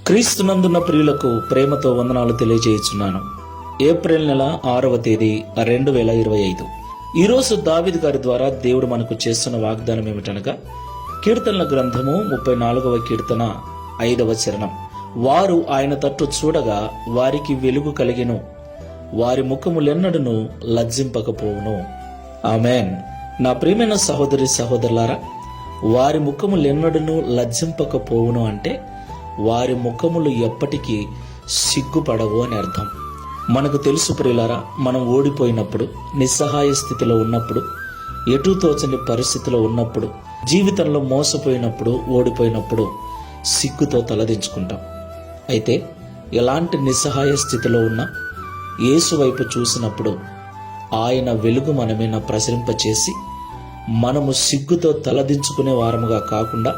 క్రీస్తునందున్న ప్రియులకు ప్రేమతో వందనాలు తెలియజేయుచున్నాను. ఏప్రిల్ నెల 6వ తేదీ 2025. ఈరోజు దావీదు గారి ద్వారా దేవుడు మనకు చేస్తున్న వాగ్దానం ఏమిటనగా, కీర్తనల గ్రంథము 34వ కీర్తన 5వ చరణం. వారు ఆయన తట్టు చూడగా వారికి వెలుగు కలిగెను, వారి ముఖములెన్నడను లజ్జింపకపోవును. ఆమెన్. నా ప్రియమైన సహోదరి సహోదరులారా, వారి ముఖములెన్నడను లజ్జింపకపోవును అంటే వారి ముఖములు ఎప్పటికీ సిగ్గుపడవు అని అర్థం. మనకు తెలుసు ప్రియులారా, మనం ఓడిపోయినప్పుడు, నిస్సహాయ స్థితిలో ఉన్నప్పుడు, ఎటూ తోచని పరిస్థితిలో ఉన్నప్పుడు, జీవితంలో మోసపోయినప్పుడు, ఓడిపోయినప్పుడు సిగ్గుతో తలదించుకుంటాం. అయితే ఎలాంటి నిస్సహాయ స్థితిలో ఉన్నా యేసు వైపు చూసినప్పుడు ఆయన వెలుగు మన మీద ప్రసరింపచేసి మనము సిగ్గుతో తలదించుకునే వారముగా కాకుండా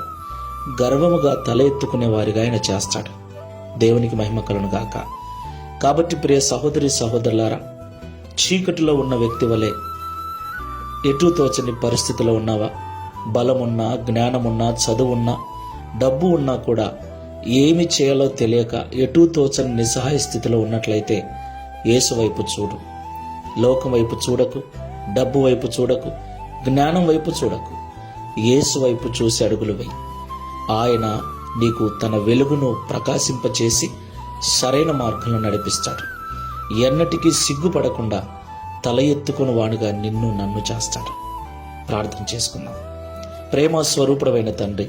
గర్వముగా తల ఎత్తుకునే వారిగా ఆయన చేస్తాడు. దేవునికి మహిమ కలుగును గాక. కాబట్టి ప్రియ సహోదరి సహోదరులారా, చీకటిలో ఉన్న వ్యక్తి వలె ఎటూ తోచని పరిస్థితిలో ఉన్నావా? బలమున్నా, జ్ఞానమున్నా, చదువున్నా, డబ్బు ఉన్నా కూడా ఏమి చేయాలో తెలియక ఎటూ తోచని నిస్సహాయ స్థితిలో ఉన్నట్లయితే యేసు వైపు చూడు. లోకం వైపు చూడకు, డబ్బు వైపు చూడకు, జ్ఞానం వైపు చూడకు. యేసు వైపు చూసి అడుగులు వేయి. ఆయన నీకు తన వెలుగును ప్రకాశింపచేసి సరైన మార్గంలో నడిపిస్తాడు. ఎన్నటికీ సిగ్గుపడకుండా తల ఎత్తుకుని వాడుగా నిన్ను నన్ను చేస్తాడు. ప్రార్థన చేసుకుందాం. ప్రేమ స్వరూపుడమైన తండ్రి,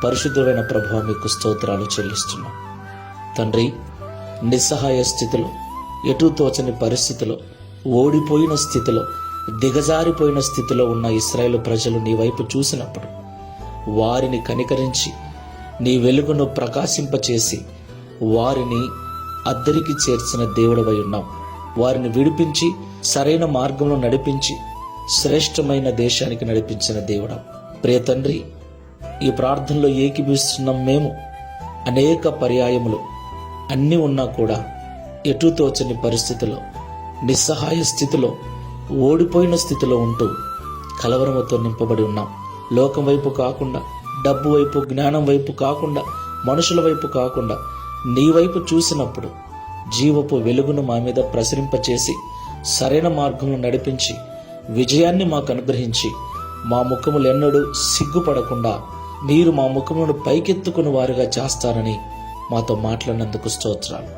పరిశుద్ధమైన ప్రభువా, మీకు స్తోత్రాలు చెల్లిస్తున్నాం. తండ్రి, నిస్సహాయ స్థితిలో, ఎటూ తోచని పరిస్థితిలో, ఓడిపోయిన స్థితిలో, దిగజారిపోయిన స్థితిలో ఉన్న ఇశ్రాయేలు ప్రజలు నీ వైపు చూసినప్పుడు వారిని కనికరించి నీ వెలుగును ప్రకాశింపచేసి వారిని అద్దరికి చేర్చిన దేవుడవై ఉన్నావు. వారిని విడిపించి సరైన మార్గంలో నడిపించి శ్రేష్టమైన దేశానికి నడిపించిన దేవుడా. ప్రియ తండ్రి, ఈ ప్రార్థనలో ఏకీభవిస్తున్నాం. మేము అనేక పర్యాయములు అన్నీ ఉన్నా కూడా ఎటూ తోచని పరిస్థితిలో, నిస్సహాయ స్థితిలో, ఓడిపోయిన స్థితిలో ఉంటూ కలవరముతో నింపబడి ఉన్నాం. లోకం వైపు కాకుండా, డబ్బు వైపు, జ్ఞానం వైపు కాకుండా, మనుషుల వైపు కాకుండా నీ వైపు చూసినప్పుడు జీవపు వెలుగును మా మీద ప్రసరింపచేసి సరైన మార్గంలో నడిపించి విజయాన్ని మాకు అనుగ్రహించి మా ముఖములు ఎన్నడూ సిగ్గుపడకుండా మీరు మా ముఖములను పైకెత్తుకుని వారుగా చేస్తారని మాతో మాట్లాడినందుకు స్తోత్రాలు.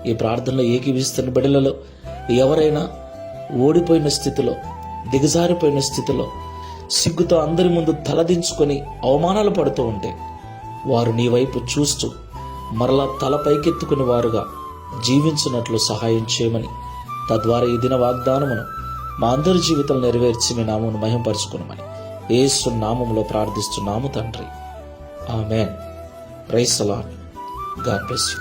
ఈ ప్రార్థనలో ఏకీవిస్తున్న బిడ్డలలో ఎవరైనా ఓడిపోయిన స్థితిలో, దిగజారిపోయిన స్థితిలో, సిగ్గుతో అందరి ముందు తలదించుకొని అవమానాలు పడుతూ ఉంటే వారు నీ వైపు చూస్తూ మరలా తల పైకెత్తుకుని వారుగా జీవించినట్లు సహాయం చేయమని, తద్వారా ఈ దిన వాగ్దానమును మా అందరి జీవితంలో నెరవేర్చి మీ నామమును మహిమపరచుకునమని యేసు నామములో ప్రార్థిస్తున్నాము తండ్రి. Amen. Praise the Lord. God bless you.